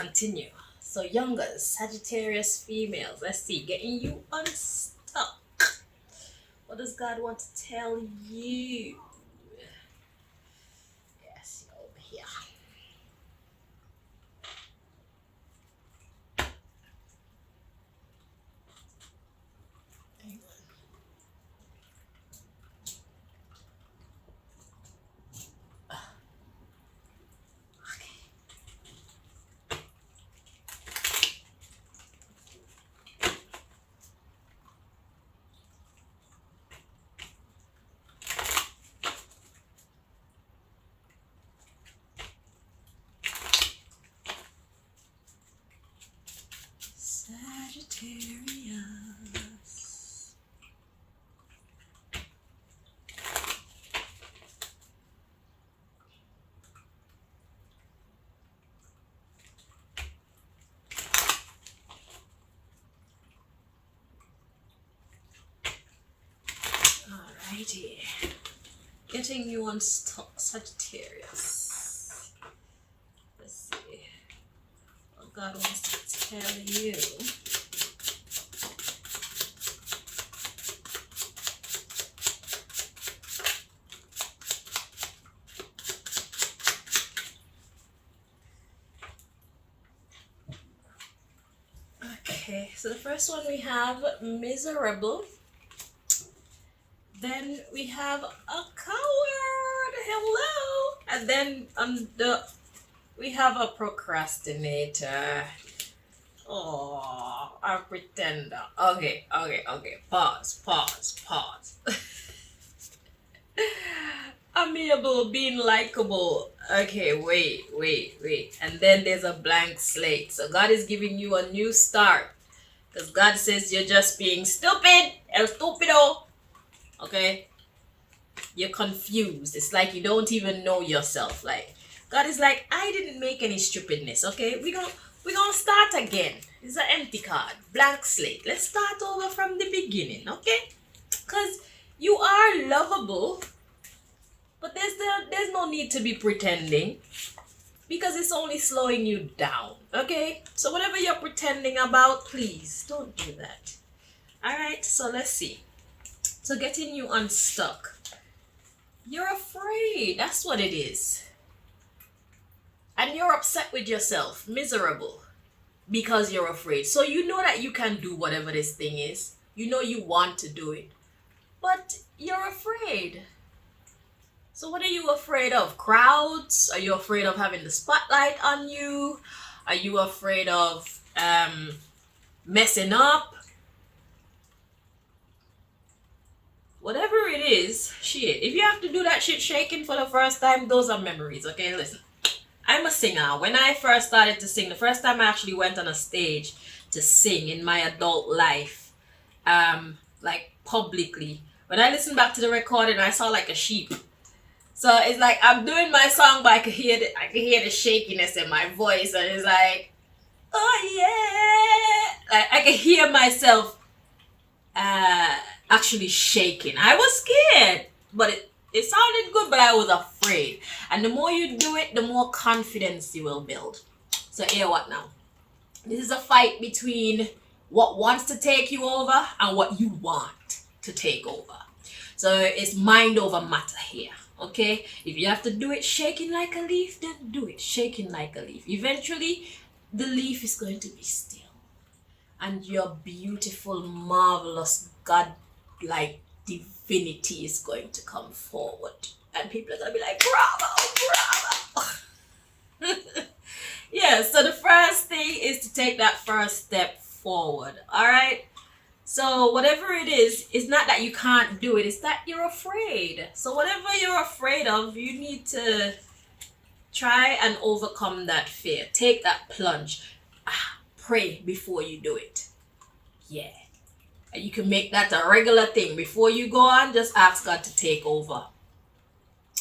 continue. So Youngaz, Sagittarius females. Let's see. Getting you unstuck. What does God want to tell you? Yes, you're over here. Sagittarius. Alrighty. Getting you unstuck, Sagittarius. Let's see what God wants to tell you. Okay, so the first one we have miserable. Then we have a coward. Hello. And then we have a procrastinator. Oh, a pretender. Okay. Pause. Amiable, being likable. Okay, wait. And then there's a blank slate. So God is giving you a new start. Because God says you're just being stupid. El stupido. Okay? You're confused. It's like you don't even know yourself. Like, God is like, I didn't make any stupidness. Okay? We're gonna start again. It's an empty card. Blank slate. Let's start over from the beginning. Okay? Because you are lovable. But there's no need to be pretending, because it's only slowing you down, okay? So whatever you're pretending about, please don't do that. All right, so let's see. So getting you unstuck. You're afraid. That's what it is. And you're upset with yourself, miserable, because you're afraid. So you know that you can do whatever this thing is. You know you want to do it, but you're afraid. So what are you afraid of? Crowds? Are you afraid of having the spotlight on you? Are you afraid of messing up? Whatever it is, shit. If you have to do that shit shaking for the first time, those are memories, okay? Listen, I'm a singer. When I first started to sing, the first time I actually went on a stage to sing in my adult life, like publicly, when I listened back to the recording, I saw like a sheep. So it's like I'm doing my song, but I can hear the shakiness in my voice, and it's like, oh yeah, like I can hear myself actually shaking. I was scared, but it sounded good, but I was afraid. And the more you do it, the more confidence you will build. So hear what now? This is a fight between what wants to take you over and what you want to take over. So it's mind over matter here. Okay, if you have to do it shaking like a leaf, then do it shaking like a leaf. Eventually, the leaf is going to be still, and your beautiful, marvelous, God-like divinity is going to come forward, and people are going to be like, bravo. Yeah, so the first thing is to take that first step forward. All right. So whatever it is, it's not that you can't do it, it's that you're afraid. So whatever you're afraid of, you need to try and overcome that fear. Take that plunge. Pray before you do it. Yeah. And you can make that a regular thing. Before you go on, just ask God to take over.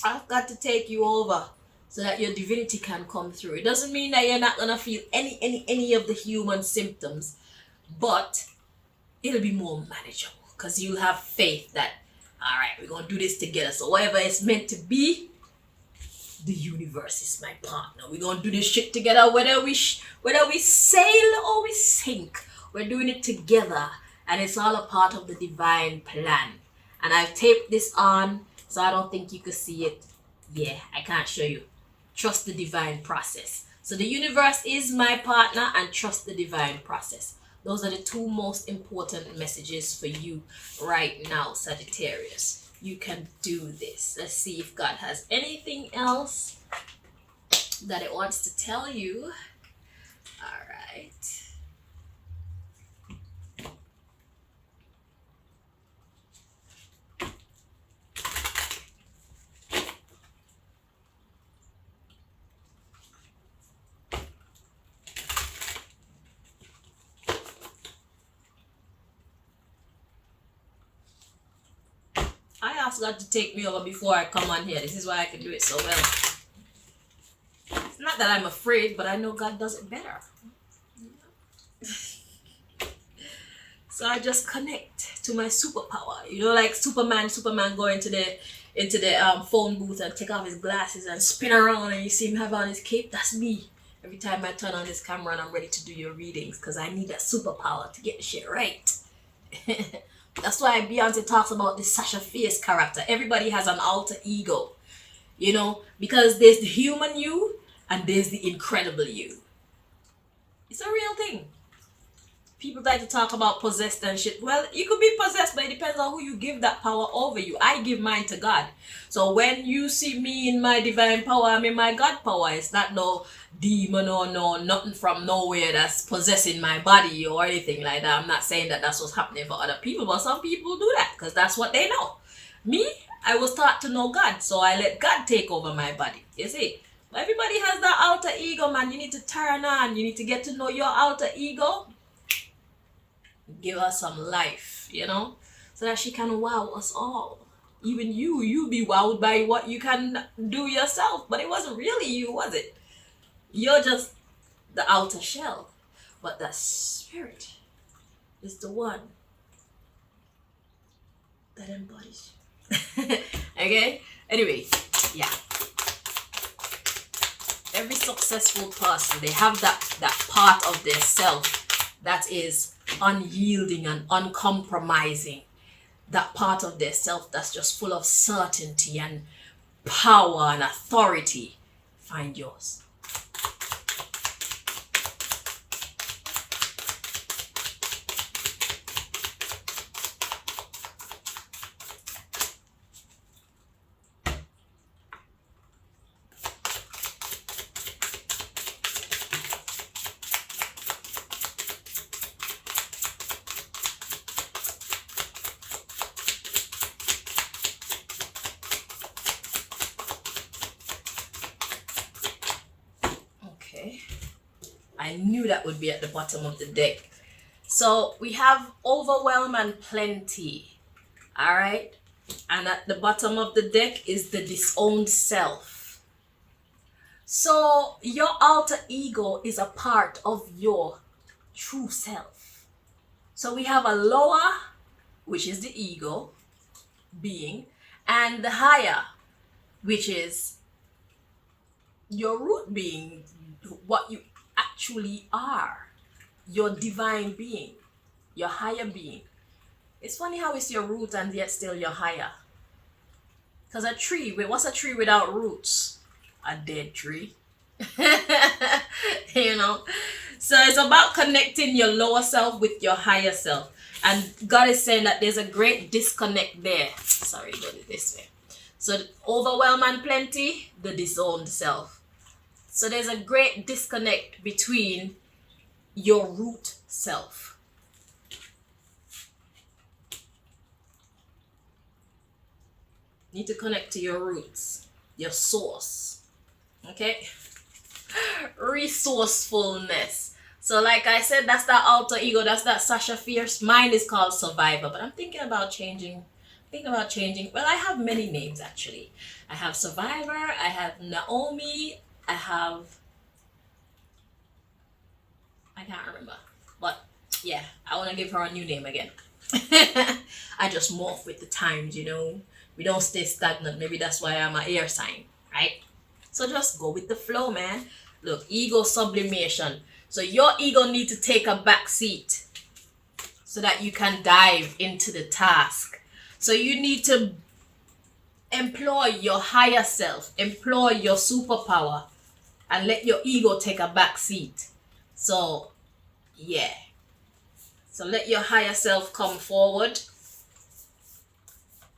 Ask God to take you over so that your divinity can come through. It doesn't mean that you're not going to feel any of the human symptoms, but it'll be more manageable because you'll have faith that, all right, we're going to do this together. So whatever it's meant to be, The universe is my partner. We're gonna do this shit together, whether we sail or we sink. We're doing it together, and it's all a part of the divine plan. And I've taped this on, so I don't think you could see it. Yeah, I can't show you. Trust the divine process. So the universe is my partner, and trust the divine process. Those are the two most important messages for you right now, Sagittarius. You can do this. Let's see if God has anything else that it wants to tell you. All right. I asked God to take me over before I come on here. This is why I can do it so well. It's not that I'm afraid, but I know God does it better. So I just connect to my superpower. You know, like Superman going into the phone booth and take off his glasses and spin around, and you see him have on his cape. That's me. Every time I turn on this camera and I'm ready to do your readings, because I need that superpower to get the shit right. That's why Beyonce talks about this Sasha Fierce character. Everybody has an alter ego, you know, because there's the human you and there's the incredible you. It's a real thing. People like to talk about possessed and shit. Well, you could be possessed, but it depends on who you give that power over you. I give mine to God. So when you see me in my divine power, I'm in my God power. It's not no demon or no nothing from nowhere that's possessing my body or anything like that. I'm not saying that that's what's happening for other people, but some people do that because that's what they know. Me, I was taught to know God, so I let God take over my body. You see? But everybody has that alter ego, man. You need to turn on. You need to get to know your alter ego. Give her some life, you know, so that she can wow us all. Even you be wowed by what you can do yourself, but it wasn't really you, was it? You're just the outer shell, but the spirit is the one that embodies you. Okay? Anyway, yeah. Every successful person, they have that part of their self that is unyielding and uncompromising. That part of their self that's just full of certainty and power and authority. Find yours. I knew that would be at the bottom of the deck. So we have overwhelm and plenty. All right. And at the bottom of the deck is the disowned self. So your alter ego is a part of your true self. So we have a lower, which is the ego being, and the higher, which is your root being, what you actually are, your divine being, your higher being. It's funny how it's your root and yet still your higher. Because a tree, what's a tree without roots? A dead tree. You know? So it's about connecting your lower self with your higher self. And God is saying that there's a great disconnect there. Sorry, go this way. So overwhelm and plenty, the disowned self. So there's a great disconnect between your root self. You need to connect to your roots, your source. Okay? Resourcefulness. So like I said, that's that alter ego, that's that Sasha Fierce. Mine is called Survivor, but I'm thinking about changing. Well, I have many names actually. I have Survivor, I have Naomi, I can't remember, but yeah, I want to give her a new name again. I just morph with the times, you know. We don't stay stagnant. Maybe that's why I'm an air sign, right? So just go with the flow, man. Look, ego sublimation. So your ego needs to take a back seat so that you can dive into the task. So you need to employ your higher self, employ your superpower, and let your ego take a back seat. So, yeah. So let your higher self come forward.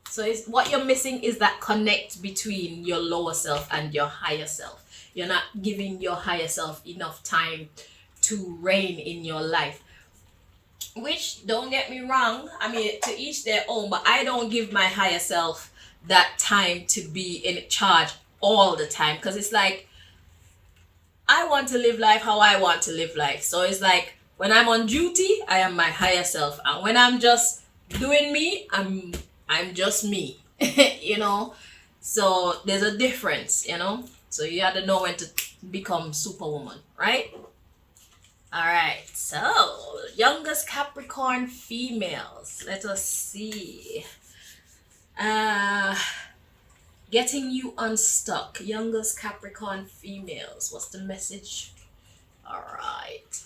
So what you're missing is that connect between your lower self and your higher self. You're not giving your higher self enough time to reign in your life. Which, don't get me wrong, I mean, to each their own, but I don't give my higher self that time to be in charge all the time. Because it's like, I want to live life how I want to live life. So it's like, when I'm on duty, I am my higher self. And when I'm just doing me, I'm just me, you know. So there's a difference, you know. So you have to know when to become superwoman, right? All right. So youngest Capricorn females. Let us see. Getting you unstuck. Youngest Capricorn females. What's the message? All right.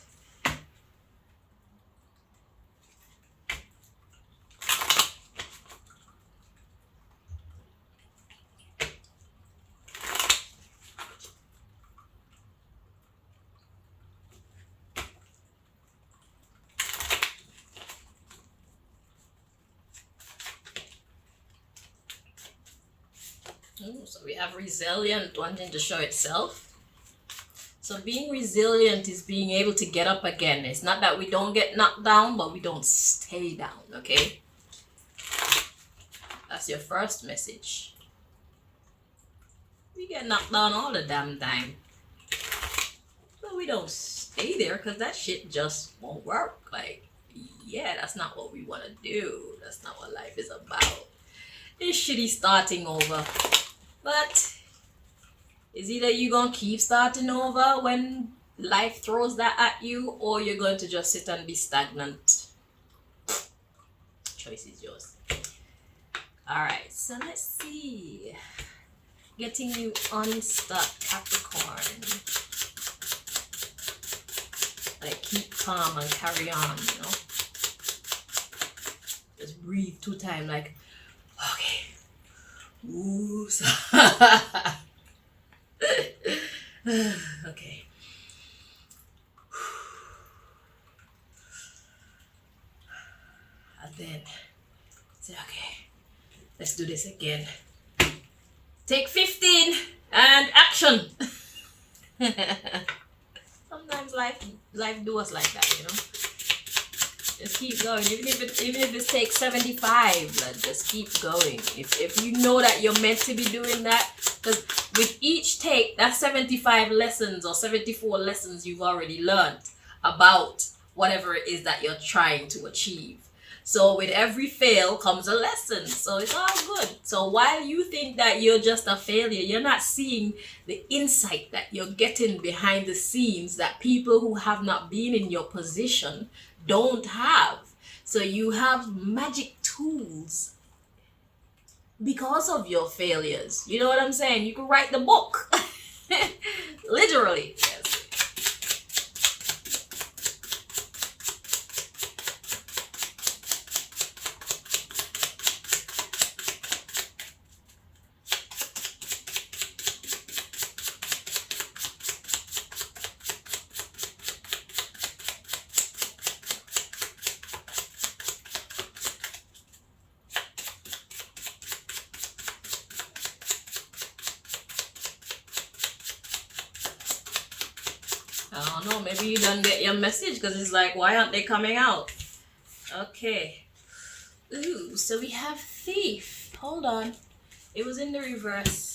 So we have resilient, wanting to show itself. So being resilient is being able to get up again. It's not that we don't get knocked down, but we don't stay down, okay? That's your first message. We get knocked down all the damn time. But we don't stay there because that shit just won't work. Like, yeah, that's not what we want to do. That's not what life is about. It's shitty starting over. But it's either you gonna keep starting over when life throws that at you, or you're going to just sit and be stagnant. Choice is yours. Alright, so let's see. Getting you unstuck, Capricorn. Like, keep calm and carry on, you know. Just breathe 2 times, like, okay. Ooh, okay. And then say, okay, let's do this again. Take 15 and action. Sometimes life do us like that, you know. Just keep going. Even if it takes 75, like, just keep going. If you know that you're meant to be doing that, because with each take, that's 75 lessons or 74 lessons you've already learned about whatever it is that you're trying to achieve. So with every fail comes a lesson. So it's all good. So while you think that you're just a failure, you're not seeing the insight that you're getting behind the scenes that people who have not been in your position don't have. So you have magic tools because of your failures. You know what I'm saying? You can write the book. Literally. Yes. I don't know, maybe you don't get your message because it's like, why aren't they coming out? Okay. Ooh, so we have Thief. Hold on. It was in the reverse.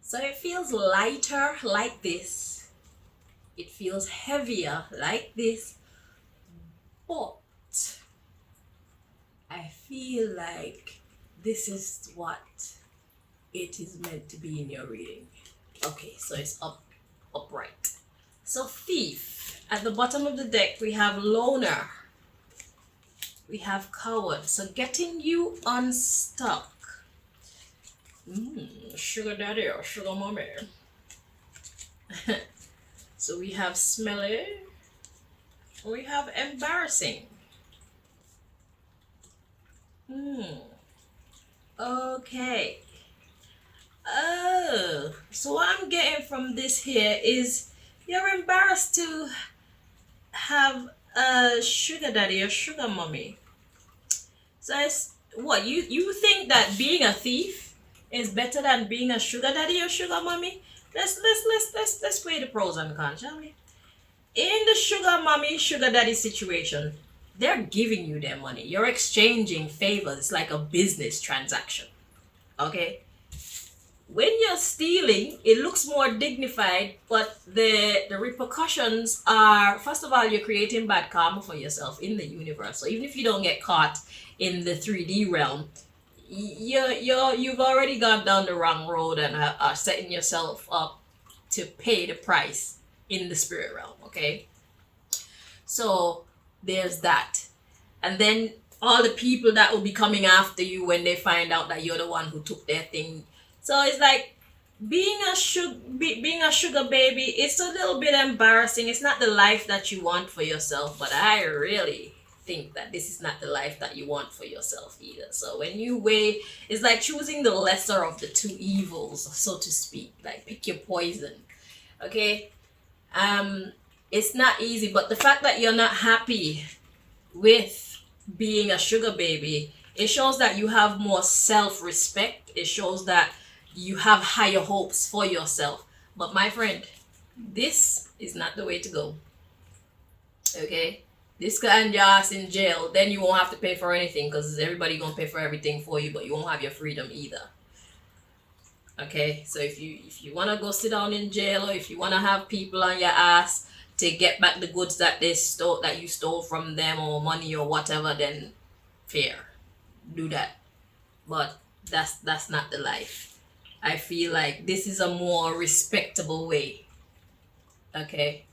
So it feels lighter like this. It feels heavier like this. But I feel like this is what it is meant to be in your reading. Okay, so it's upright. So thief. At the bottom of the deck, we have loner. We have coward. So getting you unstuck. Sugar daddy or sugar mommy. So we have smelly. We have embarrassing. Okay. Oh, so what I'm getting from this here is you're embarrassed to have a sugar daddy or sugar mommy. So it's what you think that being a thief is better than being a sugar daddy or sugar mommy? Let's weigh the pros and cons, shall we? In the sugar mommy, sugar daddy situation, they're giving you their money. You're exchanging favors. It's like a business transaction. Okay? When you're stealing, it looks more dignified, but the repercussions are, first of all, you're creating bad karma for yourself in the universe. So even if you don't get caught in the 3D realm, you've already gone down the wrong road and are setting yourself up to pay the price in the spirit realm. Okay, so there's that. And then all the people that will be coming after you when they find out that you're the one who took their thing. So it's like being a sugar baby. It's a little bit embarrassing. It's not the life that you want for yourself, but I really think that this is not the life that you want for yourself either. So when you weigh, it's like choosing the lesser of the two evils, so to speak. Like pick your poison. Okay, it's not easy, but the fact that you're not happy with being a sugar baby, it shows that you have more self-respect. It shows that you have higher hopes for yourself. But my friend, this is not the way to go. Okay, this can end your ass in jail. Then you won't have to pay for anything because everybody gonna pay for everything for you, but you won't have your freedom either. Okay, so if you want to go sit down in jail, or if you want to have people on your ass to get back the goods that you stole from them, or money or whatever, then fair, do that. But that's not the life. I feel like this is a more respectable way. Okay,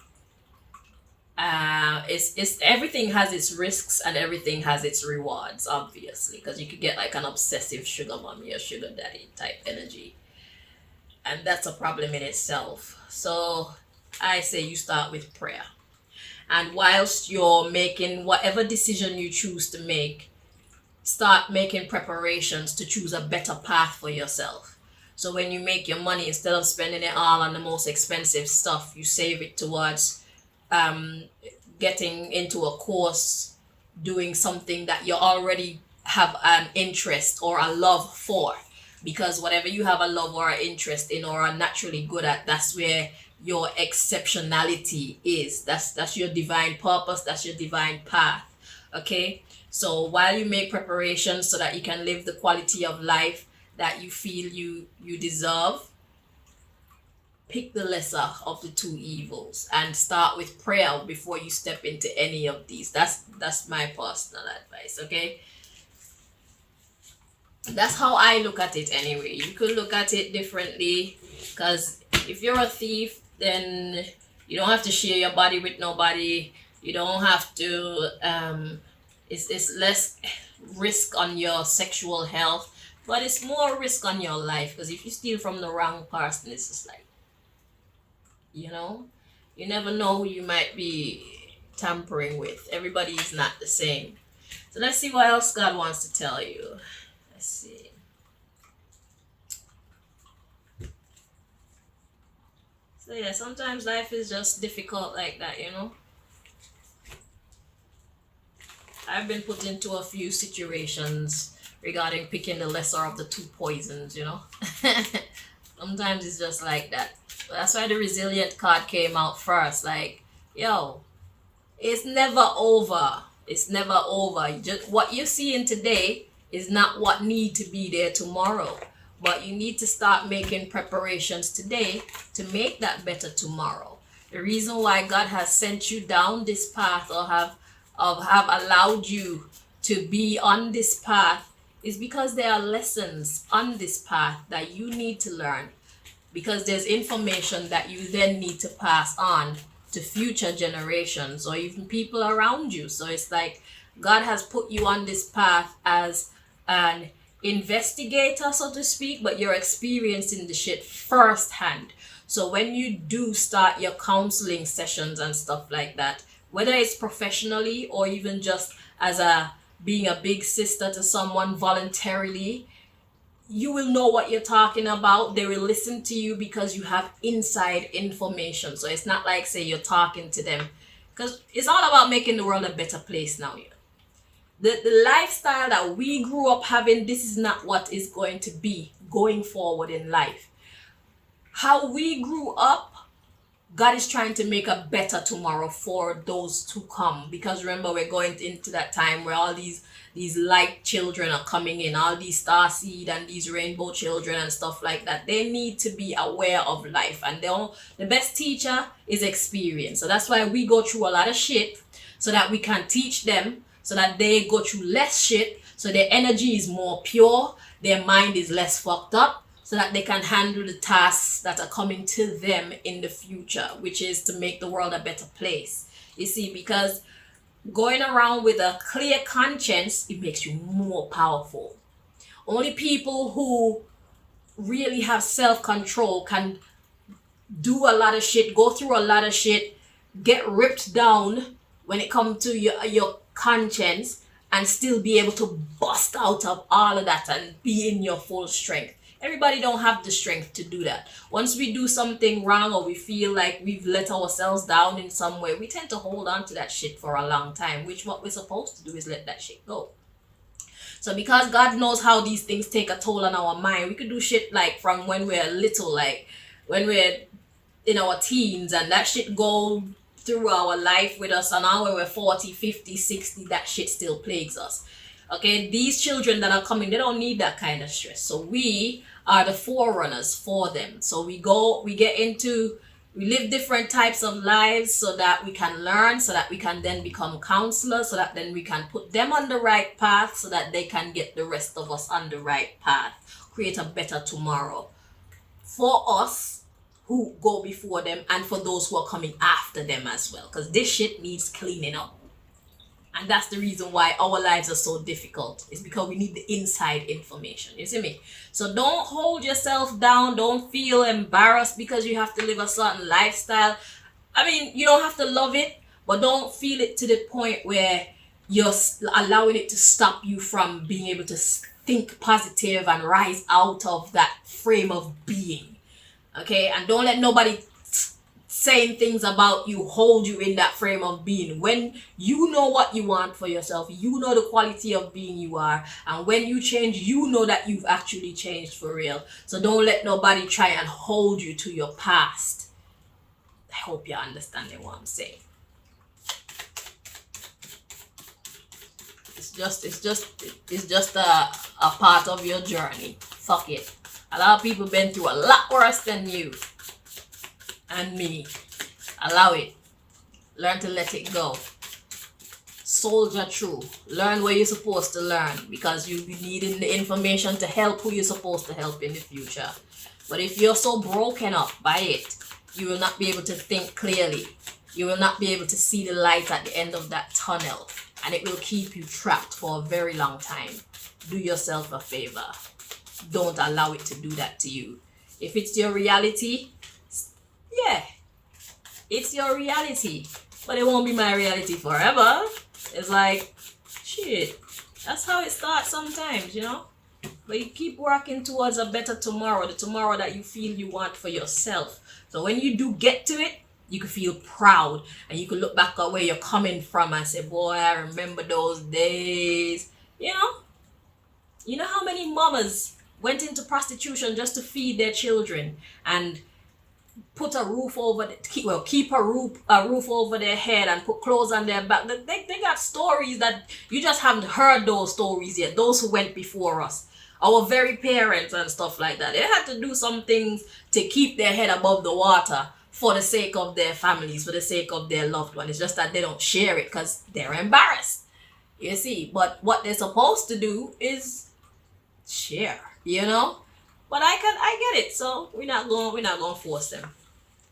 it's everything has its risks and everything has its rewards, obviously, because you could get like an obsessive sugar mommy or sugar daddy type energy, and that's a problem in itself. So I say you start with prayer, and whilst you're making whatever decision you choose to make, start making preparations to choose a better path for yourself. So when you make your money, instead of spending it all on the most expensive stuff, you save it towards getting into a course, doing something that you already have an interest or a love for. Because whatever you have a love or an interest in or are naturally good at, that's where your exceptionality is. That's your divine purpose. That's your divine path. Okay? So while you make preparations so that you can live the quality of life that you feel you deserve, pick the lesser of the two evils and start with prayer before you step into any of these. That's my personal advice. Okay, that's how I look at it anyway. You could look at it differently, because if you're a thief, then you don't have to share your body with nobody. You don't have to it's less risk on your sexual health, but it's more risk on your life, because if you steal from the wrong person, it's just like, you never know who you might be tampering with. Everybody is not the same. So let's see what else God wants to tell you. Let's see. So yeah, sometimes life is just difficult like that, I've been put into a few situations regarding picking the lesser of the two poisons, Sometimes it's just like that. That's why the resilient card came out first. Like, yo, it's never over. It's never over. Just what you're seeing today is not what need to be there tomorrow. But you need to start making preparations today to make that better tomorrow. The reason why God has sent you down this path, or have allowed you to be on this path, is because there are lessons on this path that you need to learn, because there's information that you then need to pass on to future generations or even people around you. So it's like God has put you on this path as an investigator, so to speak, but you're experiencing the shit firsthand. So when you do start your counseling sessions and stuff like that, whether it's professionally or even just as a being a big sister to someone voluntarily, you will know what you're talking about. They will listen to you because you have inside information. So it's not like, say, you're talking to them, because it's all about making the world a better place now. The lifestyle that we grew up having, this is not what is going to be going forward in life. How we grew up, God is trying to make a better tomorrow for those to come. Because remember, we're going into that time where all these light children are coming in, all these star seed and these rainbow children and stuff like that. They need to be aware of life, and the best teacher is experience. So that's why we go through a lot of shit, so that we can teach them, so that they go through less shit, so their energy is more pure, their mind is less fucked up, so that they can handle the tasks that are coming to them in the future, which is to make the world a better place. You see, because going around with a clear conscience, it makes you more powerful. Only people who really have self-control can do a lot of shit, go through a lot of shit, get ripped down when it comes to your conscience, and still be able to bust out of all of that and be in your full strength. Everybody don't have the strength to do that. Once we do something wrong or we feel like we've let ourselves down in some way, we tend to hold on to that shit for a long time, which what we're supposed to do is let that shit go. So because God knows how these things take a toll on our mind, we could do shit like from when we're little, like when we're in our teens, and that shit go through our life with us, and now when we're 40, 50, 60, that shit still plagues us. Okay, these children that are coming, they don't need that kind of stress. So we are the forerunners for them. So we live different types of lives so that we can learn, so that we can then become counselors, so that then we can put them on the right path, so that they can get the rest of us on the right path, create a better tomorrow for us who go before them, and for those who are coming after them as well, because this shit needs cleaning up. And that's the reason why our lives are so difficult. It's because we need the inside information. You see me? So don't hold yourself down. Don't feel embarrassed because you have to live a certain lifestyle. I mean, you don't have to love it, but don't feel it to the point where you're allowing it to stop you from being able to think positive and rise out of that frame of being. Okay? And don't let nobody saying things about you hold you in that frame of being. When you know what you want for yourself, you know the quality of being you are, and when you change, you know that you've actually changed for real. So don't let nobody try and hold you to your past. I hope you're understanding what I'm saying. It's just a part of your journey. Fuck it. A lot of people been through a lot worse than you and me. Allow it. Learn to let it go. Soldier through. Learn what you're supposed to learn, because you'll be needing the information to help who you're supposed to help in the future. But if you're so broken up by it, you will not be able to think clearly. You will not be able to see the light at the end of that tunnel, and it will keep you trapped for a very long time. Do yourself a favor. Don't allow it to do that to you. If it's your reality, yeah, it's your reality, but it won't be my reality forever. It's like, shit, that's how it starts sometimes, you know? But you keep working towards a better tomorrow, the tomorrow that you feel you want for yourself. So when you do get to it, you can feel proud, and you can look back at where you're coming from and say, boy, I remember those days. You know how many mamas went into prostitution just to feed their children and put a roof over keep a roof over their head and put clothes on their back. They got stories that you just haven't heard those stories yet. Those who went before us, our very parents and stuff like that, they had to do some things to keep their head above the water for the sake of their families, for the sake of their loved one. It's just that they don't share it because they're embarrassed. You see, but what they're supposed to do is share, you know. But I get it. So we're not gonna force them.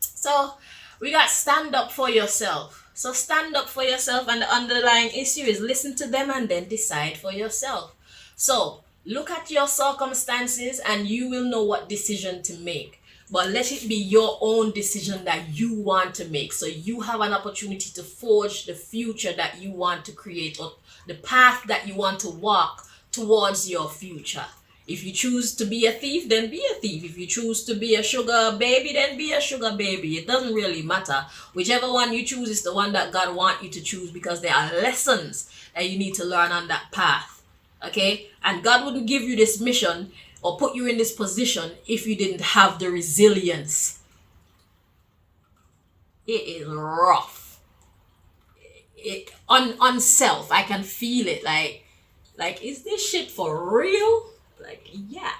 So we got stand up for yourself. So stand up for yourself, and the underlying issue is listen to them and then decide for yourself. So look at your circumstances and you will know what decision to make. But let it be your own decision that you want to make. So you have an opportunity to forge the future that you want to create, or the path that you want to walk towards your future. If you choose to be a thief, then be a thief. If you choose to be a sugar baby, then be a sugar baby. It doesn't really matter. Whichever one you choose is the one that God wants you to choose, because there are lessons that you need to learn on that path. Okay? And God wouldn't give you this mission or put you in this position if you didn't have the resilience. It is rough. On self, I can feel it. Like, is this shit for real? Like, yeah.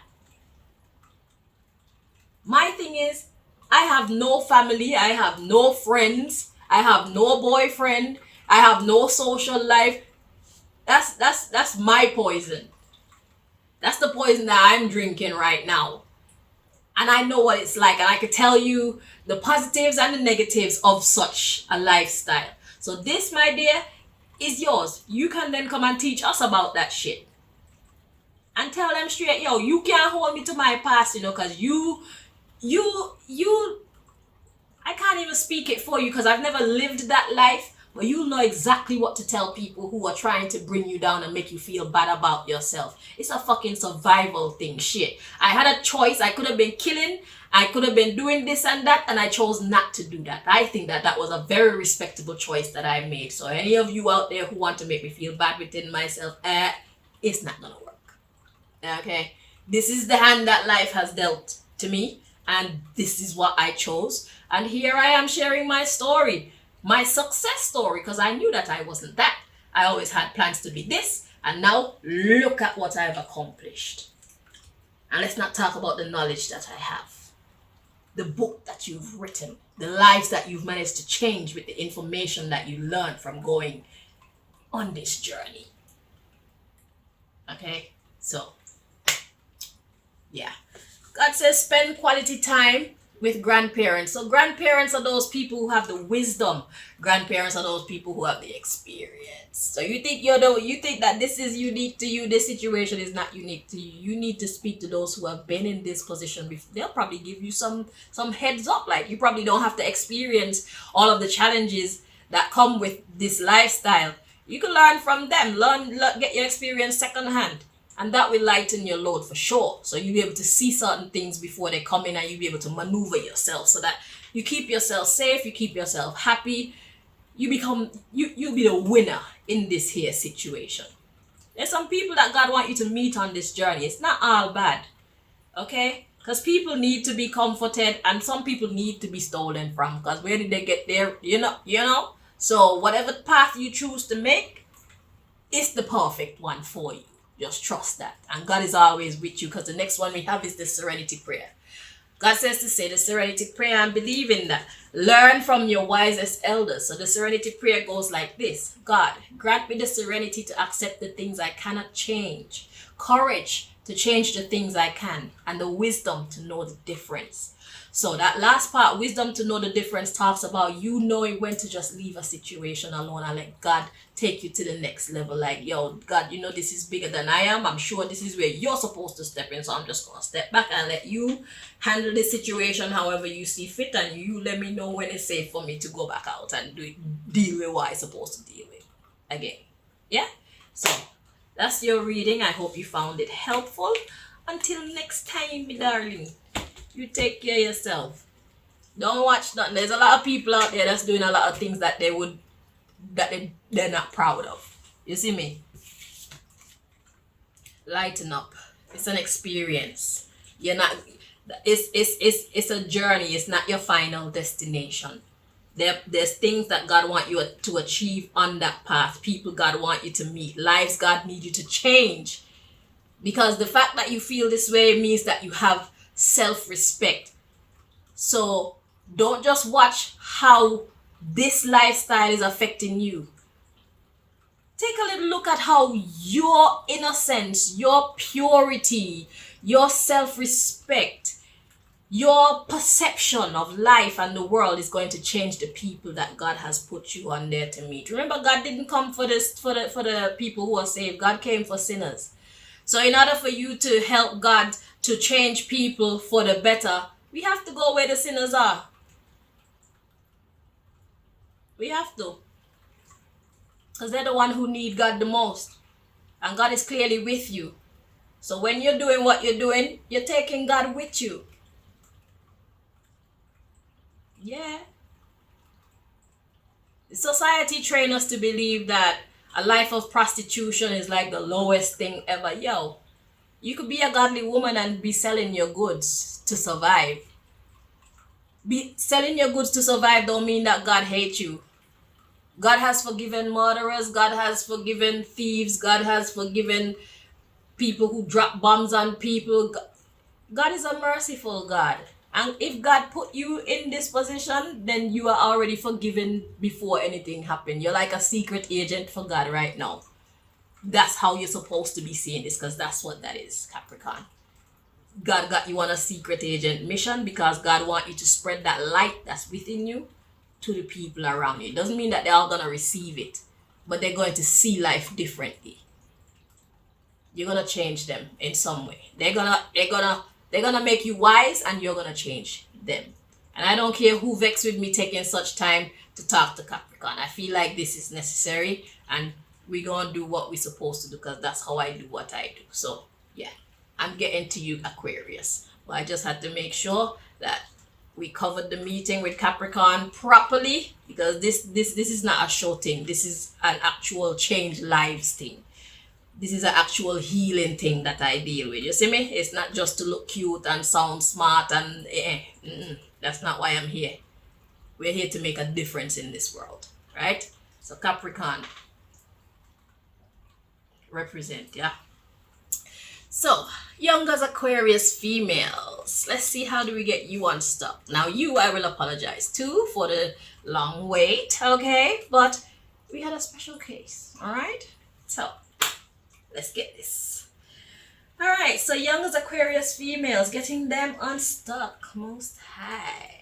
My thing is, I have no family, I have no friends, I have no boyfriend, I have no social life. That's my poison. That's the poison that I'm drinking right now. And I know what it's like, and I could tell you the positives and the negatives of such a lifestyle. So this, my dear, is yours. You can then come and teach us about that shit. And tell them straight, yo, you can't hold me to my past, because you, I can't even speak it for you because I've never lived that life, but you know exactly what to tell people who are trying to bring you down and make you feel bad about yourself. It's a fucking survival thing, shit. I had a choice. I could have been killing, I could have been doing this and that, and I chose not to do that. I think that was a very respectable choice that I made. So any of you out there who want to make me feel bad within myself, it's not gonna work. Okay, this is the hand that life has dealt to me, and this is what I chose. And here I am sharing my story, my success story, because I knew that I wasn't that. I always had plans to be this, and now look at what I've accomplished. And let's not talk about the knowledge that I have, the book that you've written, the lives that you've managed to change with the information that you learned from going on this journey. Okay, so yeah. God says spend quality time with grandparents. So grandparents are those people who have the wisdom. Grandparents are those people who have the experience. So you think you think that this is unique to you. This situation is not unique to you. You need to speak to those who have been in this position before. They'll probably give you some heads up. Like, you probably don't have to experience all of the challenges that come with this lifestyle. You can learn from them. Learn get your experience secondhand. And that will lighten your load for sure. So you'll be able to see certain things before they come in, and you'll be able to maneuver yourself so that you keep yourself safe, you keep yourself happy. You'll be the winner in this here situation. There's some people that God want you to meet on this journey. It's not all bad. Okay? Because people need to be comforted, and some people need to be stolen from. Because where did they get there? You know? So whatever path you choose to make, it's the perfect one for you. Just trust that. And God is always with you, because the next one we have is the serenity prayer. God says to say the serenity prayer and believe in that. Learn from your wisest elders. So the serenity prayer goes like this. God, grant me the serenity to accept the things I cannot change. Courage to change the things I can. And the wisdom to know the difference. So that last part, wisdom to know the difference, talks about you knowing when to just leave a situation alone and let God take you to the next level. Like, yo, God, this is bigger than I am. I'm sure this is where you're supposed to step in. So I'm just going to step back and let you handle the situation however you see fit. And you let me know when it's safe for me to go back out and deal with what I'm supposed to deal with again. Yeah? So that's your reading. I hope you found it helpful. Until next time, my darling. You take care of yourself. Don't watch nothing. There's a lot of people out there that's doing a lot of things that they're not proud of. You see me? Lighten up. It's an experience. You're not. It's a journey. It's not your final destination. There's things that God want you to achieve on that path. People God want you to meet. Lives God need you to change. Because the fact that you feel this way means that you have self-respect. So don't just watch how this lifestyle is affecting you. take a little look at how your innocence, your purity, your self-respect, your perception of life and the world is going to change the people that God has put you on there to meet. Remember, God didn't come for the people who are saved. God came for sinners. So in order for you to help God to change people for the better, we have to go where the sinners are. We have to. Because they're the one who need God the most. And God is clearly with you. So when you're doing what you're doing, you're taking God with you. Yeah. Society train us to believe that a life of prostitution is like the lowest thing ever. Yo, you could be a godly woman and be selling your goods to survive. Be selling your goods to survive don't mean that God hates you. God has forgiven murderers. God has forgiven thieves. God has forgiven people who drop bombs on people. God is a merciful God. And if God put you in this position, then you are already forgiven before anything happened. You're like a secret agent for God right now. That's how you're supposed to be seeing this, because that's what that is, Capricorn. God got you on a secret agent mission because God wants you to spread that light that's within you to the people around you. It doesn't mean that they're all going to receive it, but they're going to see life differently. You're going to change them in some way. They're gonna make you wise, and you're gonna change them. And I don't care who vexed with me taking such time to talk to Capricorn. I feel like this is necessary, and we're gonna do what we're supposed to do, because that's how I do what I do. So yeah, I'm getting to you, Aquarius. But I just had to make sure that we covered the meeting with Capricorn properly, because this is not a show thing. This is an actual change lives thing. This is an actual healing thing that I deal with. You see me? It's not just to look cute and sound smart and that's not why I'm here. We're here to make a difference in this world, right? So Capricorn, represent, yeah? So, Youngaz Aquarius females. Let's see, how do we get you unstuck? Now you, I will apologize to for the long wait, okay? But we had a special case, all right? So, let's get this. All right, so Youngaz Aquarius females, getting them unstuck. Most High.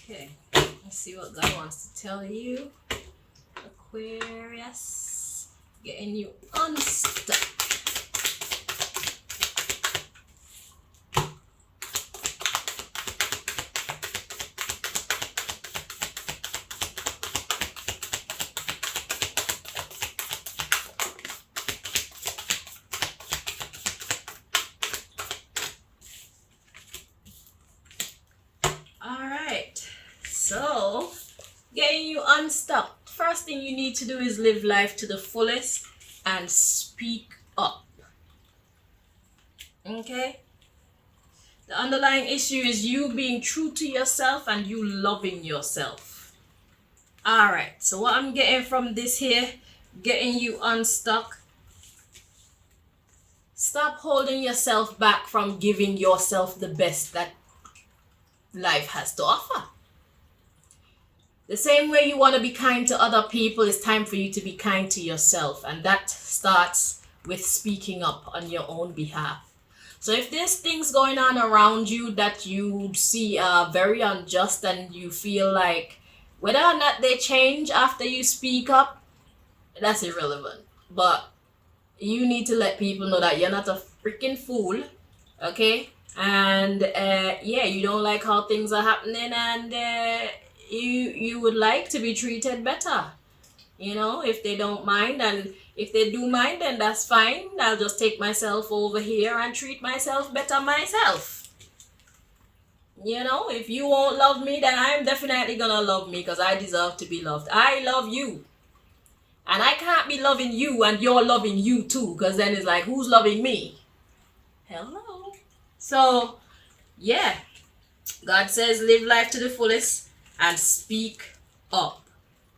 Okay, let's see what God wants to tell you. Aquarius, getting you unstuck. So, getting you unstuck. First thing you need to do is live life to the fullest and speak up. Okay? The underlying issue is you being true to yourself and you loving yourself. Alright, so what I'm getting from this here, getting you unstuck. Stop holding yourself back from giving yourself the best that life has to offer. The same way you want to be kind to other people, it's time for you to be kind to yourself. And that starts with speaking up on your own behalf. So if there's things going on around you that you see are very unjust and you feel like whether or not they change after you speak up, that's irrelevant. But you need to let people know that you're not a freaking fool, okay? And yeah, you don't like how things are happening, and you would like to be treated better. You know, if they don't mind, and if they do mind, then that's fine. I'll just take myself over here and treat myself better myself. You know, if you won't love me, then I'm definitely gonna love me because I deserve to be loved. I love you. And I can't be loving you and you're loving you too, because then it's like, who's loving me? Hello. So, yeah. God says live life to the fullest and speak up.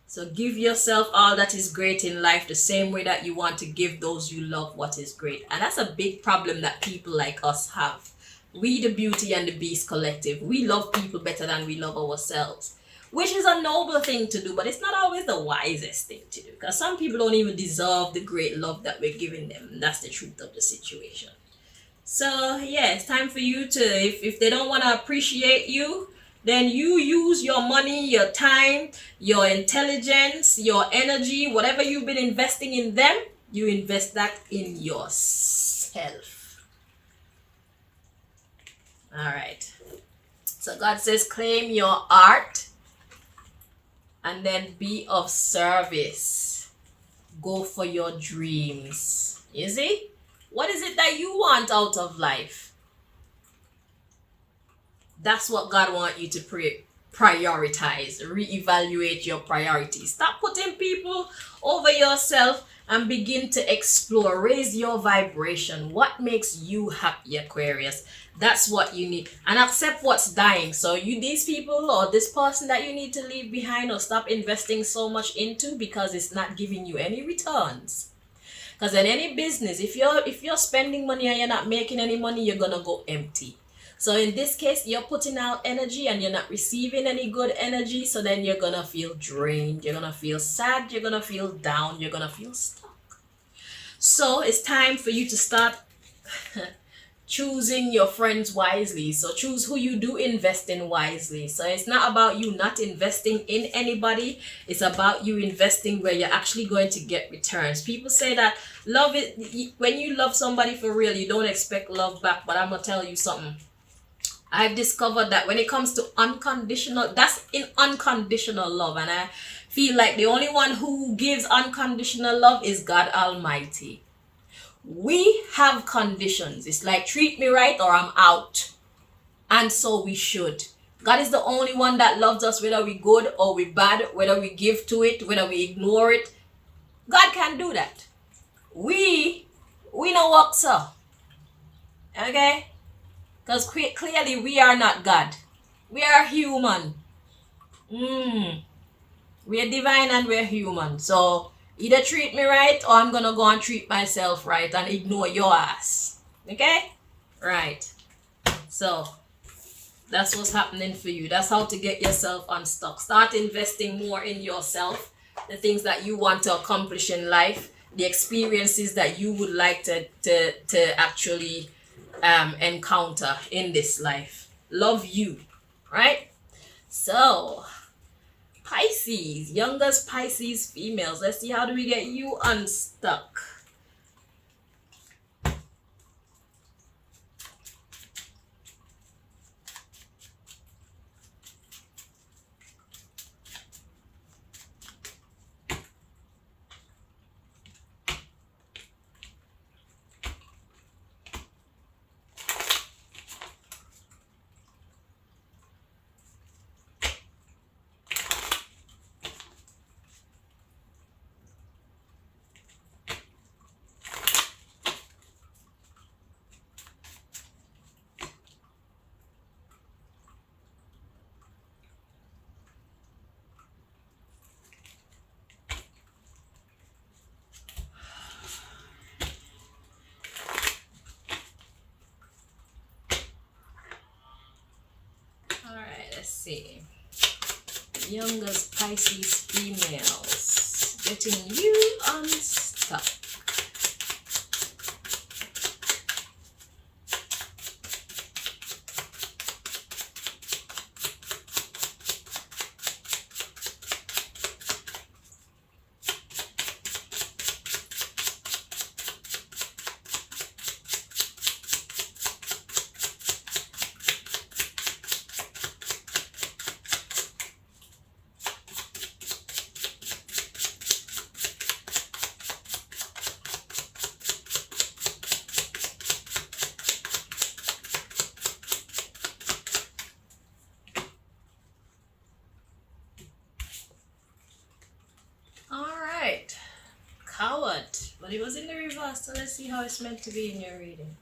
So give yourself all that is great in life the same way that you want to give those you love what is great. And that's a big problem that people like us have. We, the Beauty and the Beast Collective, we love people better than we love ourselves. Which is a noble thing to do, but it's not always the wisest thing to do. Because some people don't even deserve the great love that we're giving them. And that's the truth of the situation. So, yeah, it's time for you to, if they don't want to appreciate you, then you use your money, your time, your intelligence, your energy, whatever you've been investing in them, you invest that in yourself. All right. So God says claim your art and then be of service. Go for your dreams. You see? What is it that you want out of life? That's what God wants you to prioritize. Reevaluate your priorities. Stop putting people over yourself and begin to explore. Raise your vibration. What makes you happy, Aquarius? That's what you need. And accept what's dying. So these people or this person that you need to leave behind or stop investing so much into because it's not giving you any returns. Because in any business, if you're spending money and you're not making any money, you're gonna go empty. So in this case, you're putting out energy and you're not receiving any good energy. So then you're gonna feel drained. You're gonna feel sad. You're gonna feel down. You're gonna feel stuck. So it's time for you to start choosing your friends wisely. So choose who you do invest in wisely. So it's not about you not investing in anybody. It's about you investing where you're actually going to get returns. People say that love it, when you love somebody for real, you don't expect love back. But I'm gonna tell you something. I've discovered that when it comes to unconditional, that's in unconditional love. And I feel like the only one who gives unconditional love is God Almighty. We have conditions. It's like treat me right or I'm out. And so we should. God is the only one that loves us whether we good or we bad, whether we give to it, whether we ignore it. God can do that. We know what's up. Okay? Because clearly we are not God. We are human. We are divine and we're human. So either treat me right or I'm going to go and treat myself right and ignore your ass. Okay? Right. So that's what's happening for you. That's how to get yourself unstuck. Start investing more in yourself. The things that you want to accomplish in life. The experiences that you would like to actually encounter in this life. Love you. Right? So Pisces, Youngaz Pisces females. Let's see, how do we get you unstuck? Let's see. Youngaz Pisces females. Getting you unstuck. coward. But it was in the reverse, so let's see how it's meant to be in your reading.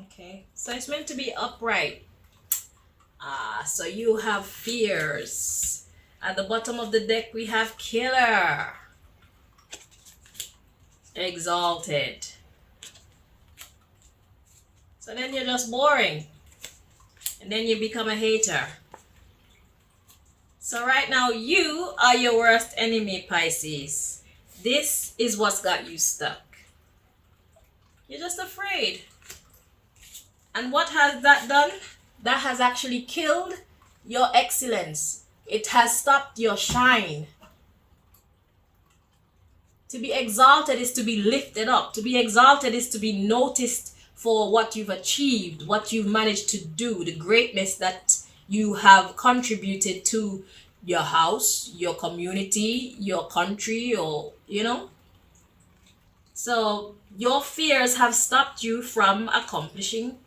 Okay, so it's meant to be upright. So you have fears. At the bottom of the deck, we have killer. Exalted. So then you're just boring. And then you become a hater. So right now, you are your worst enemy, Pisces. This is what's got you stuck. You're just afraid. And what has that done? That has actually killed your excellence. It has stopped your shine. To be exalted is to be lifted up. To be exalted is to be noticed for what you've achieved, what you've managed to do, the greatness that you have contributed to your house, your community, your country, or, you know. So your fears have stopped you from accomplishing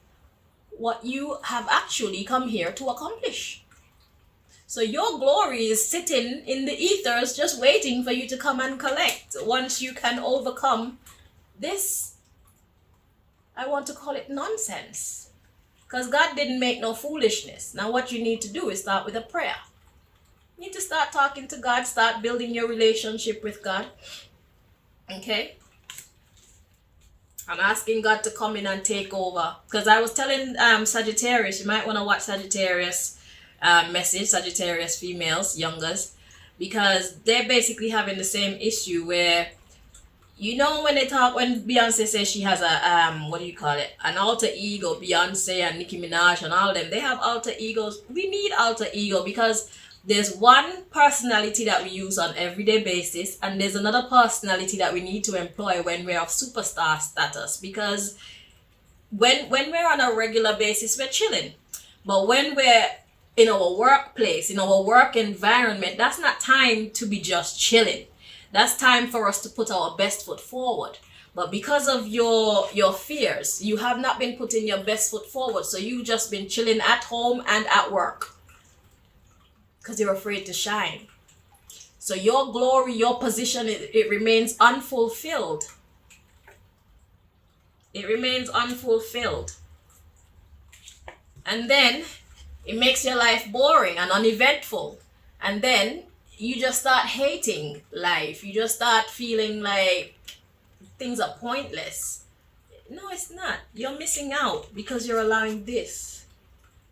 what you have actually come here to accomplish. So your glory is sitting in the ethers just waiting for you to come and collect. Once you can overcome this, I want to call it nonsense. Because God didn't make no foolishness. Now what you need to do is start with a prayer. You need to start talking to God, start building your relationship with God. Okay? I'm asking God to come in and take over. Because I was telling Sagittarius, you might want to watch Sagittarius message, Sagittarius Females, Youngaz, because they're basically having the same issue where, you know, when Beyonce says she has a, what do you call it? An alter ego, Beyonce and Nicki Minaj and all of them, they have alter egos. We need alter ego because there's one personality that we use on everyday basis, and there's another personality that we need to employ when we're of superstar status, because when we're on a regular basis, we're chilling. But when we're in our workplace, in our work environment, that's not time to be just chilling. That's time for us to put our best foot forward. But because of your fears, you have not been putting your best foot forward. So you've just been chilling at home and at work because you're afraid to shine. So your glory, your position, it remains unfulfilled. It remains unfulfilled. And then it makes your life boring and uneventful. And then you just start hating life. You just start feeling like things are pointless. No, it's not. You're missing out because you're allowing this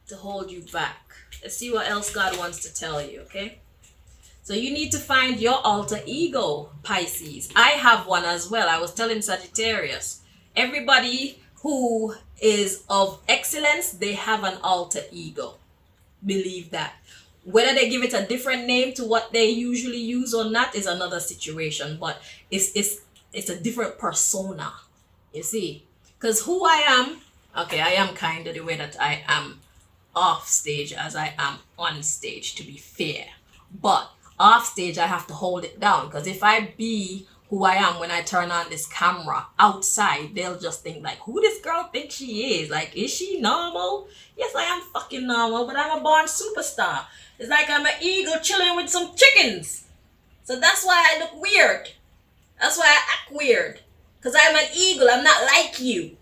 to hold you back. Let's see what else God wants to tell you, okay? So you need to find your alter ego, Pisces. I have one as well. I was telling Sagittarius, everybody who is of excellence, they have an alter ego. Believe that. Whether they give it a different name to what they usually use or not is another situation, but it's a different persona, you see. Because who I am, okay, I am kind of the way that I am off stage as I am on stage, to be fair. But off stage, I have to hold it down, because if I be who I am when I turn on this camera outside, they'll just think like, who this girl thinks she is? Like, is she normal? Yes, I am fucking normal, but I'm a born superstar. It's like I'm an eagle chilling with some chickens. So that's why I look weird. That's why I act weird. Because I'm an eagle. I'm not like you.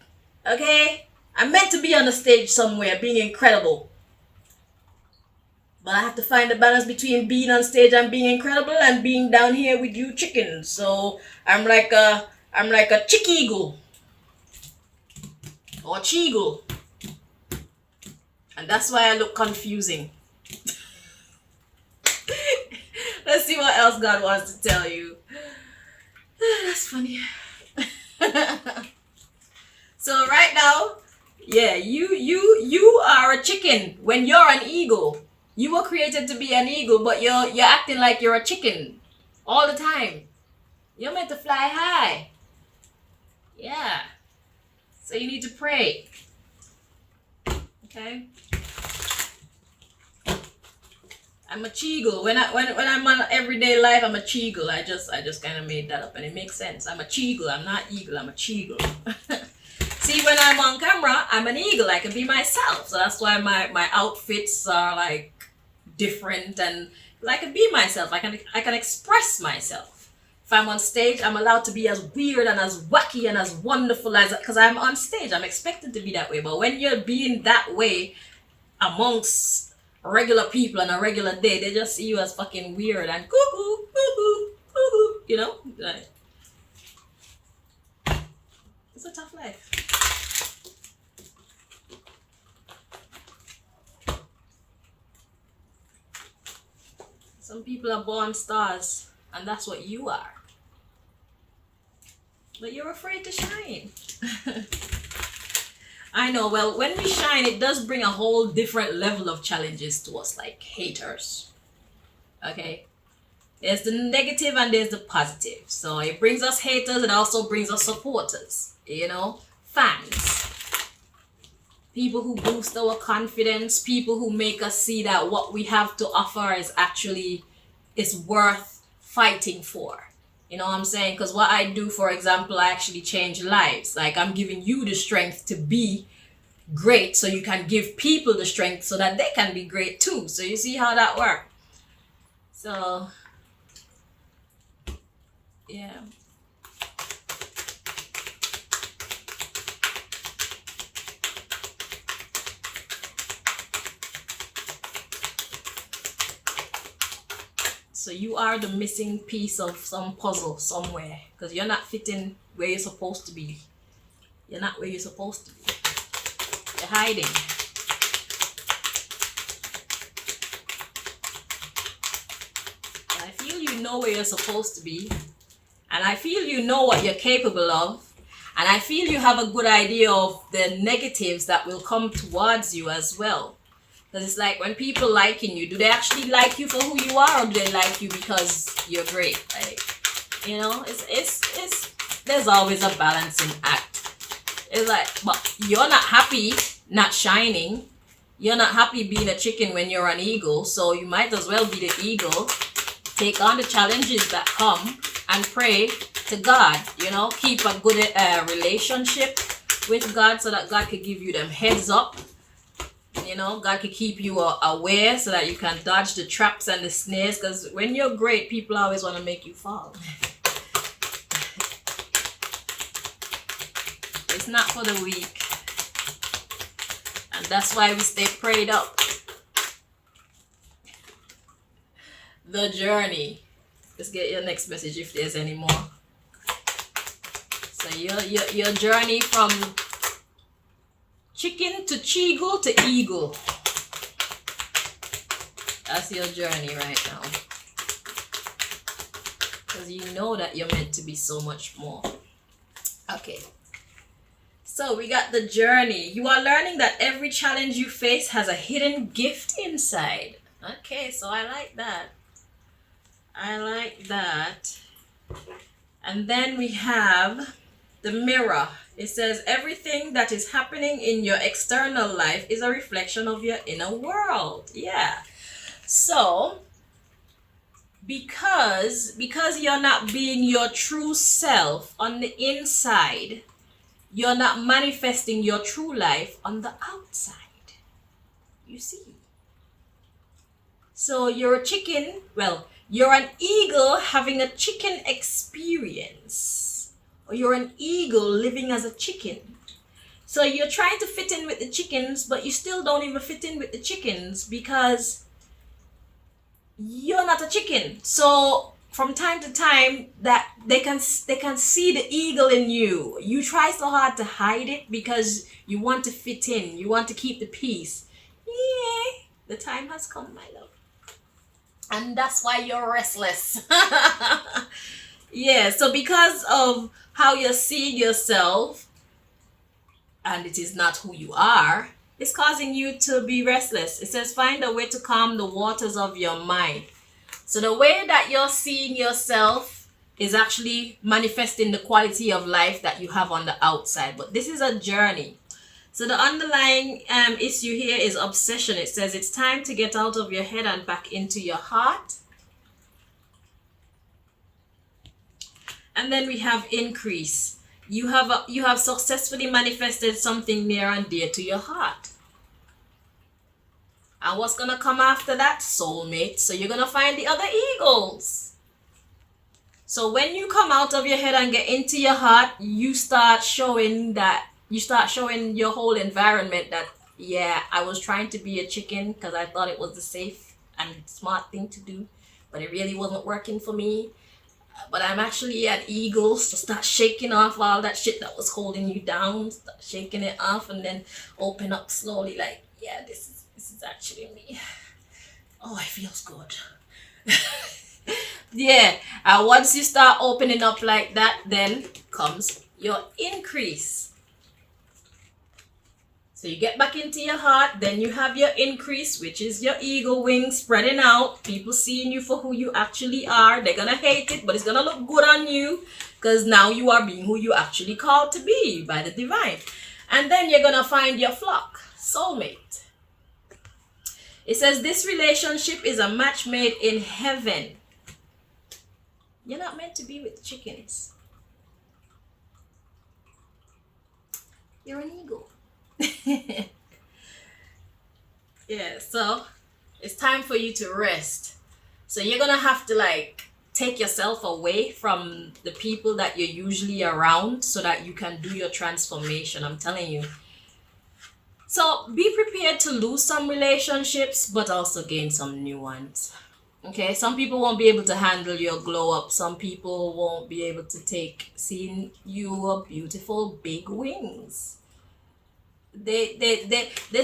Okay? I'm meant to be on the stage somewhere being incredible. But I have to find a balance between being on stage and being incredible and being down here with you chickens. So I'm like a chick eagle. Or cheagle. And that's why I look confusing. Let's see what else God wants to tell you. That's funny. So right now, yeah, you are a chicken when you're an eagle. You were created to be an eagle, but you're acting like you're a chicken all the time. You're meant to fly high. Yeah. So you need to pray. Okay? I'm a cheagle. When I'm on everyday life, I'm a cheagle. I just kind of made that up, and it makes sense. I'm a cheagle. I'm not eagle. I'm a cheagle. See, when I'm on camera, I'm an eagle. I can be myself. So that's why my outfits are like different, and I can be myself. I can express myself. If I'm on stage, I'm allowed to be as weird and as wacky and as wonderful as, because I'm on stage. I'm expected to be that way. But when you're being that way amongst regular people on a regular day, they just see you as fucking weird and cuckoo, cuckoo, cuckoo, you know? Like, it's a tough life. Some people are born stars, and that's what you are. But you're afraid to shine. I know, well, when we shine, it does bring a whole different level of challenges to us, like haters. Okay? There's the negative and there's the positive. So it brings us haters, it also brings us supporters, you know, fans. People who boost our confidence, people who make us see that what we have to offer is worth fighting for. You know what I'm saying? Because what I do, for example, I actually change lives. Like, I'm giving you the strength to be great so you can give people the strength so that they can be great too. So you see how that works? So, yeah. So you are the missing piece of some puzzle somewhere, because you're not fitting where you're supposed to be. You're not where you're supposed to be. You're hiding. And I feel you know where you're supposed to be. And I feel you know what you're capable of. And I feel you have a good idea of the negatives that will come towards you as well. Because it's like, when people liking you, do they actually like you for who you are, or do they like you because you're great? Like, you know, it's there's always a balancing act. It's like, but you're not happy not shining. You're not happy being a chicken when you're an eagle. So you might as well be the eagle. Take on the challenges that come and pray to God. You know, keep a good relationship with God so that God could give you them heads up. You know, God can keep you aware so that you can dodge the traps and the snares. Because when you're great, people always want to make you fall. It's not for the weak. And that's why we stay prayed up. The journey. Let's get your next message if there's any more. So your journey from chicken to cheagle to eagle. That's your journey right now. Because you know that you're meant to be so much more. Okay. So we got the journey. You are learning that every challenge you face has a hidden gift inside. Okay, so I like that. I like that. And then we have the mirror. It says everything that is happening in your external life is a reflection of your inner world. Yeah. So, because you're not being your true self on the inside, you're not manifesting your true life on the outside. You see? So you're a chicken, well, you're an eagle having a chicken experience. Or you're an eagle living as a chicken. So you're trying to fit in with the chickens, but you still don't even fit in with the chickens because you're not a chicken. So from time to time that they can see the eagle in you. You try so hard to hide it because you want to fit in. You want to keep the peace. Yeah, the time has come, my love. And that's why you're restless. Yeah, so because of how you're seeing yourself, and it is not who you are, it's causing you to be restless. It says, find a way to calm the waters of your mind. So the way that you're seeing yourself is actually manifesting the quality of life that you have on the outside. But this is a journey. So the underlying issue here is obsession. It says it's time to get out of your head and back into your heart. And then we have increase. You have successfully manifested something near and dear to your heart. And what's gonna come after that? Soulmate. So you're gonna find the other eagles. So when you come out of your head and get into your heart, you start showing your whole environment that, yeah, I was trying to be a chicken because I thought it was the safe and smart thing to do, but it really wasn't working for me. But I'm actually an eagle, so start shaking off all that shit that was holding you down. Start shaking it off and then open up slowly like, yeah, this is actually me. Oh, it feels good. Yeah, and once you start opening up like that, then comes your increase. So you get back into your heart, then you have your increase, which is your eagle wings spreading out. People seeing you for who you actually are. They're gonna hate it, but it's gonna look good on you because now you are being who you actually called to be by the divine. And then you're gonna find your flock, soulmate. It says this relationship is a match made in heaven. You're not meant to be with chickens. You're an eagle. Yeah, so it's time for you to rest. So you're gonna have to like take yourself away from the people that you're usually around so that you can do your transformation. I'm telling you. So be prepared to lose some relationships, but also gain some new ones. Okay, some people won't be able to handle your glow up. Some people won't be able to take seeing your beautiful big wings. They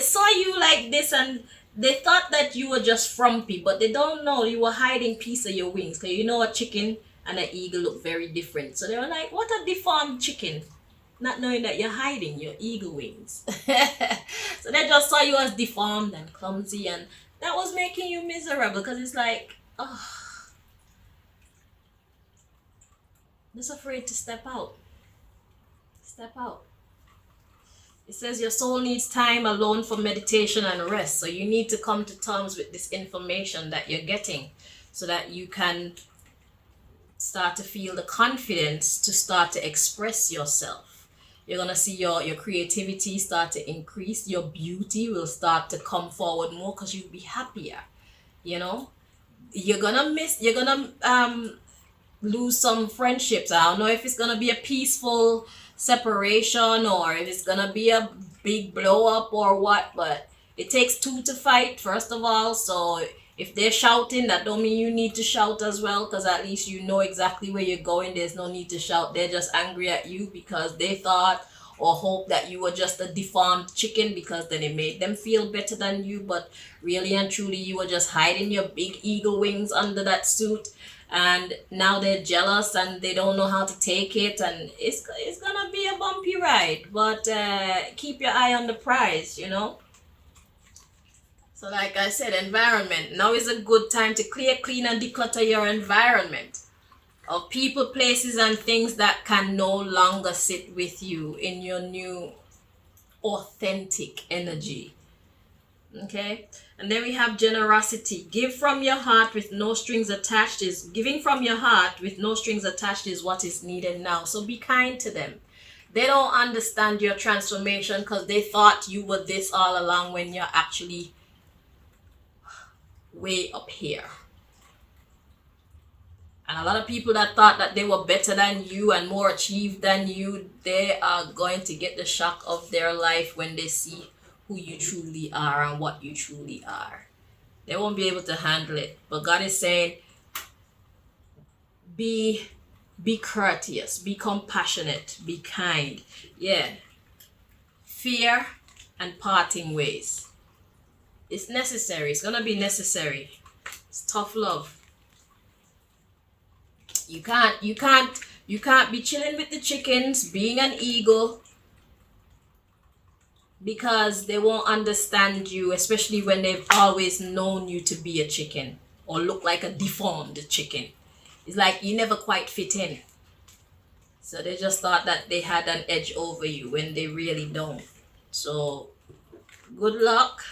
saw you like this and they thought that you were just frumpy, but they don't know you were hiding piece of your wings. Because you know a chicken and an eagle look very different. So they were like, what a deformed chicken. Not knowing that you're hiding your eagle wings. So they just saw you as deformed and clumsy, and that was making you miserable because it's like, oh, just afraid to step out. Step out. It says your soul needs time alone for meditation and rest. So you need to come to terms with this information that you're getting so that you can start to feel the confidence to start to express yourself. You're going to see your creativity start to increase. Your beauty will start to come forward more because you'll be happier. You know, you're going to lose some friendships. I don't know if it's going to be a peaceful separation or if it's gonna be a big blow up or what, but it takes two to fight, first of all. So if they're shouting, that don't mean you need to shout as well, because at least you know exactly where you're going. There's no need to shout. They're just angry at you because they thought or hope that you were just a deformed chicken, because then it made them feel better than you, but really and truly you were just hiding your big eagle wings under that suit. And now they're jealous and they don't know how to take it, and it's gonna be a bumpy ride, but keep your eye on the prize, you know. So like I said, environment. Now is a good time to clear, clean and declutter your environment of people, places and things that can no longer sit with you in your new authentic energy. Okay, and then we have generosity. Give from your heart with no strings attached. Is giving from your heart with no strings attached is what is needed now. So be kind to them. They don't understand your transformation because they thought you were this all along when you're actually way up here. And a lot of people that thought that they were better than you and more achieved than you, they are going to get the shock of their life when they see who you truly are and what you truly are. They won't be able to handle it. But God is saying, be courteous, be compassionate, be kind. Yeah. Fear and parting ways. It's necessary. It's gonna be necessary. It's tough love. You can't be chilling with the chickens, being an eagle, because they won't understand you, especially when they've always known you to be a chicken or look like a deformed chicken. It's like you never quite fit in. So they just thought that they had an edge over you when they really don't. So good luck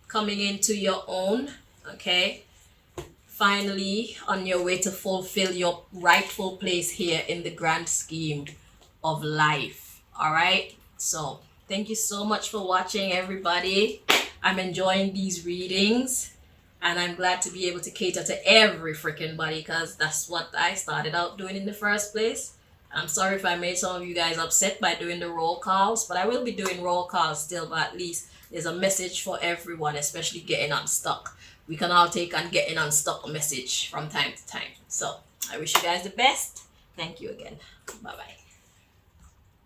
coming into your own, okay? Finally on your way to fulfill your rightful place here in the grand scheme of life. All right? So thank you so much for watching, everybody. I'm enjoying these readings, and I'm glad to be able to cater to every freaking body, because that's what I started out doing in the first place. I'm sorry if I made some of you guys upset by doing the roll calls, but I will be doing roll calls still, but at least there's a message for everyone, especially getting unstuck. We can all take on getting unstuck message from time to time. So I wish you guys the best. Thank you again. Bye bye.